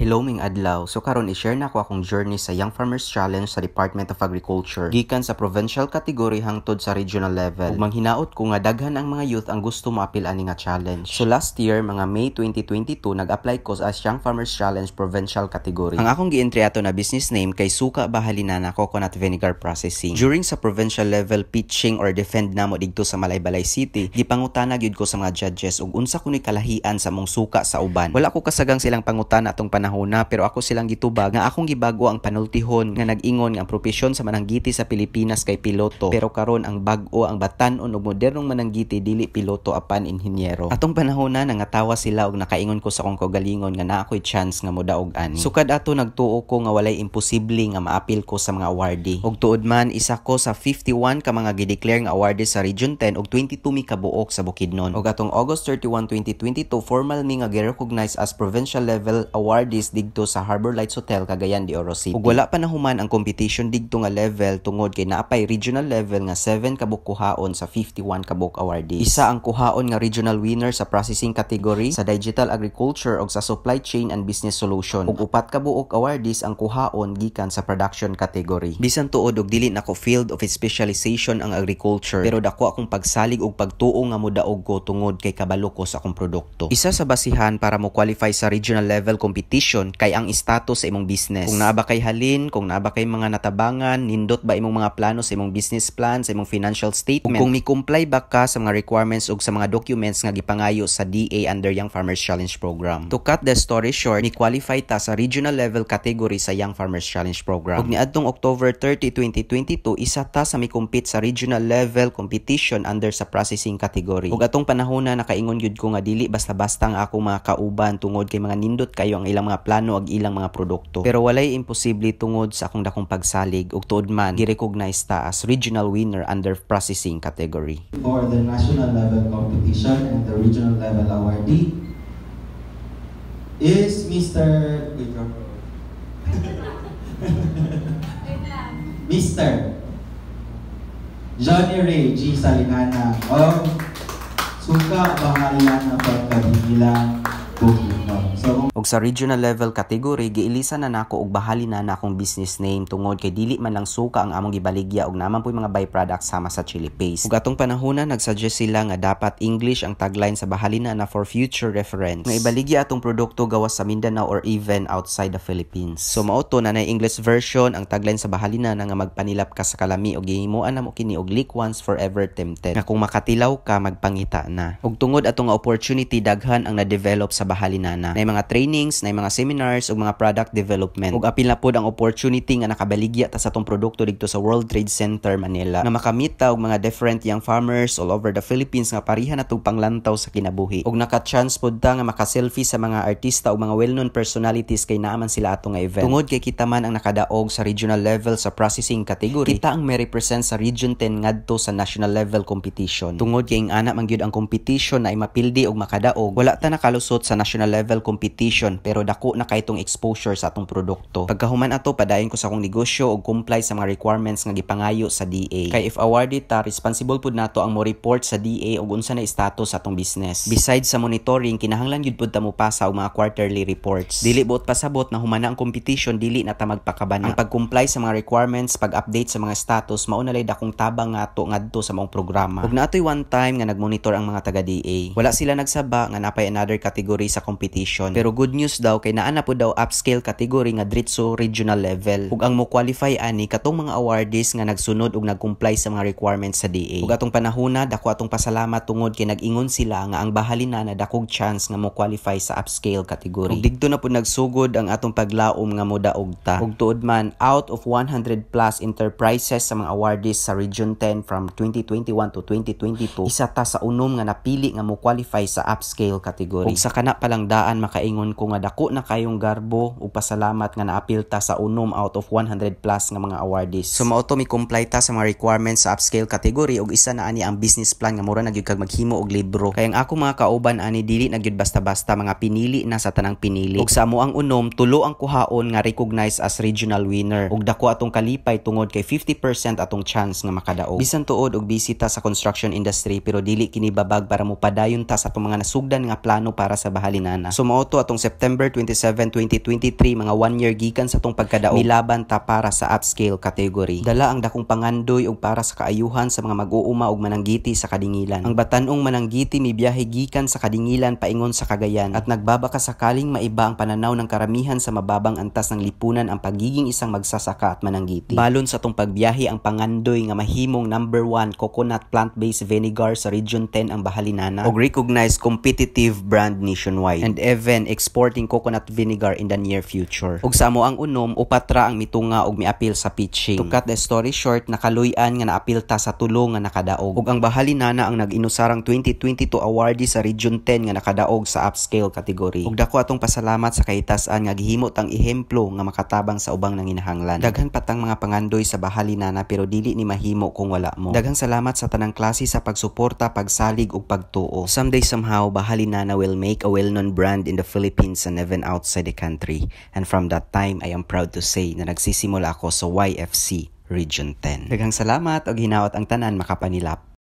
Hello ming adlaw. So karon i-share na ko akong journey sa Young Farmers Challenge sa Department of Agriculture. Gikan sa provincial category hangtod sa regional level. Ug manghinaot ko nga daghan ang mga youth ang gusto moapil ani nga challenge. So last year, mga May 2022, nag-apply ko as Young Farmers Challenge provincial category. Ang akong gi-entry ato na business name kay Suka Bahalinana Coconut Vinegar Processing. During sa provincial level pitching or defend namo didto sa Malaybalay City, gipangutana gyud ko sa mga judges ug unsa kunoy kalahian sa mong suka sa uban. Wala ko kasagang silang pangutana atong panahona pero ako silang gitubag nga akong gibago ang panultihon nga nag-ingon nga ang propesyon sa mananggiti sa Pilipinas kay piloto pero karon ang bag-o ang batan-on ug modernong mananggiti dili piloto apan inhinyero. Atong panahona nangatawa sila ug nakaingon ko sa akong kaugalingon nga naa ko'y chance nga modaog ani. Sukad ato nagtuo ko nga walay imposible nga maapil ko sa mga awardee. Ug tuod man isa ko sa 51 ka mga gi-declare nga awardee sa Region 10 ug 22 mi ka buok sa Bukidnon. Ug atong August 31, 2022 formal mi nga gi-recognize as provincial level awardees digto sa Harbor Lights Hotel, Cagayan de Oro City. Ug wala pa nahuman ang competition digto nga level tungod kay naapay regional level nga 7 kabuk kuhaon sa 51 kabuk awardees. Isa ang kuhaon nga regional winner sa processing category, sa digital agriculture ug sa supply chain and business solution. Ug upat ka buok awardees ang kuhaon gikan sa production category. Bisan tuod og dili nako field of specialization ang agriculture, pero dako akong pagsalig ug pagtuo nga modaog ko tungod kay kabalo ko sa akong produkto. Isa sa basihan para mo qualify sa regional level competition kay ang status sa imong business. Kung naa ba kay halin, kung naa ba kay mga natabangan, nindot ba imong mga plano sa imong business plan, sa imong financial statement, kung mi-comply ba ka sa mga requirements ug sa mga documents nga gipangayo sa DA under Young Farmers Challenge program. To cut the story short, ni-qualify ta sa regional level category sa Young Farmers Challenge program. Ug niadtong October 30, 2022, isa ta sa mi-compete sa regional level competition under sa processing category. Ug atong panahona nakaingon gyud ko nga dili basta-basta nga akong mga kauban tungod kay mga nindot kayo ang ilang mga plano ag ilang mga produkto. Pero walay imposible tungod sa akong dakong pagsalig ug tuod man gi-recognize ta as regional winner under processing category. For the national level competition and the regional level awardee is Mr. Mr. Johnny Ray G. Salinana of Suka Bahalinana Pagkabilang Bukidnon. Og sa regional level category giilisan na nako og Bahalinana akong business name tungod kay dili man lang suka ang among gibaligya og naman po'y mga byproducts sama sa chili paste. Ug atong panahona nagsuggest sila nga dapat English ang tagline sa Bahalinana for future reference. Nga ibaligya atong produkto gawas sa Mindanao or even outside the Philippines. So mao to na English version ang tagline sa Bahalinana nga magpanilap ka sa kalami og gihimuan namo kini og lick once forever tempted. Nga kung makatilaw ka magpangita na. Ug tungod atong opportunity daghan ang na-develop sa Bahalinana. Na mga trainings, na mga seminars ug mga product development. Ug apil na pod ang opportunity nga nakabaligya ta sa atong produkto didto sa World Trade Center Manila. Nga makamit ta og mga different young farmers all over the Philippines nga parihan natong panglantaw sa kinabuhi. Ug naka-chance pod ta nga maka-selfie sa mga artista ug mga well-known personalities kay naaman sila atong nga event. Tungod kay kita man ang nakadaog sa regional level sa processing category, kita ang may represent sa Region 10 ngadto sa national level competition. Tungod kay ana man gyud ang competition na ay mapildi og makadaog, wala ta nakalusot sa national level competition pero dako na kay itong exposure sa atong produkto. Pagkahuman ato padayon ko sa akong negosyo ug comply sa mga requirements nga gipangayo sa DA. Kay if awarded ta, responsible pud nato ang mo report sa DA ug unsa na status sa atong business. Besides sa monitoring, kinahanglan gyud pud ta mo pasa og mga quarterly reports. Dili buot pasabot na humana ang competition, dili na ta magpakabana. Ang pag-comply sa mga requirements, pag-update sa mga status, mao na lay dakong tabang nga ngadto sa mong programa. Ug naatoy one time nga nagmonitor ang mga taga DA. Wala sila nagsaba nga napay another category sa competition. Pero good news daw kay naa na po daw upscale category nga diretso regional level. Ug ang mo qualify ani katong mga awardees nga nagsunod ug nagcomply sa mga requirements sa DA. Ug atong panahona dako atong pasalamat tungod kay nag-ingon sila nga ang Bahalinana dakog chance nga mo qualify sa upscale category. Ug didto na po nagsugod ang atong paglaom nga modaog ta. Ug tuod man out of 100 plus enterprises sa mga awardees sa Region 10 from 2021 to 2022, isa ta sa unom nga napili nga mo qualify sa upscale category. Ug sa kana palang daan makaingon ko nga dako na kayong garbo ug pasalamat nga naapil ta sa unom out of 100 plus nga mga awardees. So mao to mi-comply ta sa mga requirements sa upscale category ug isa na ani ang business plan nga mura na gyud kag maghimo og libro. Kay ang ako mga kauban ani dili na gyud basta-basta mga pinili na sa tanang pinili. Ug sa amo ang unom tulo ang kuhaon nga recognized as regional winner. Ug dako atong kalipay tungod kay 50% atong chance nga makadaog. Bisan tuod og bisita sa construction industry pero dili kini babag para mo padayon ta sa atong mga nasugdan nga plano para sa Bahalinana. So mao to atong September 27, 2023, mga 1 year gikan sa tong pagkadaog, milaban ta para sa upscale category. Dala ang dakong pangandoy og para sa kaayuhan sa mga mag-uuma og mananggiti sa kadingilan. Ang batan-ong mananggiti mibiyahe gikan sa kadingilan paingon sa Cagayan at nagbabaka sakaling maiba ang pananaw ng karamihan sa mababang antas ng lipunan ang pagiging isang magsasaka at mananggiti. Balon sa tong pagbiyahe ang pangandoy nga mahimong number 1 coconut plant-based vinegar sa Region 10 ang Bahalinana og recognized competitive brand nationwide and even exporting coconut vinegar in the near future. Ug sa amo ang unom, upat ra ang mitunga og miapil sa pitching. To cut the story short, nakaluy-an nga naapil ta sa tulo nga nakadaog. Ug ang Bahalinana ang nag-inusarang 2022 awardee sa Region 10 nga nakadaog sa upscale category. Ug dako atong pasalamat sa kahitas-an nga gihimot ang ehemplo nga makatabang sa ubang nanginahanglan. Daghan patang mga pangandoy sa Bahalinana pero dili ni mahimo kung wala mo. Daghang salamat sa tanang klase sa pagsuporta, pagsalig ug pagtuo. Someday somehow Bahalinana will make a well-known brand in the Philippines and even outside the country. And from that time, I am proud to say na nagsisimula ako sa YFC Region 10. Daghang salamat ug hinaot ang tanan makapanilap.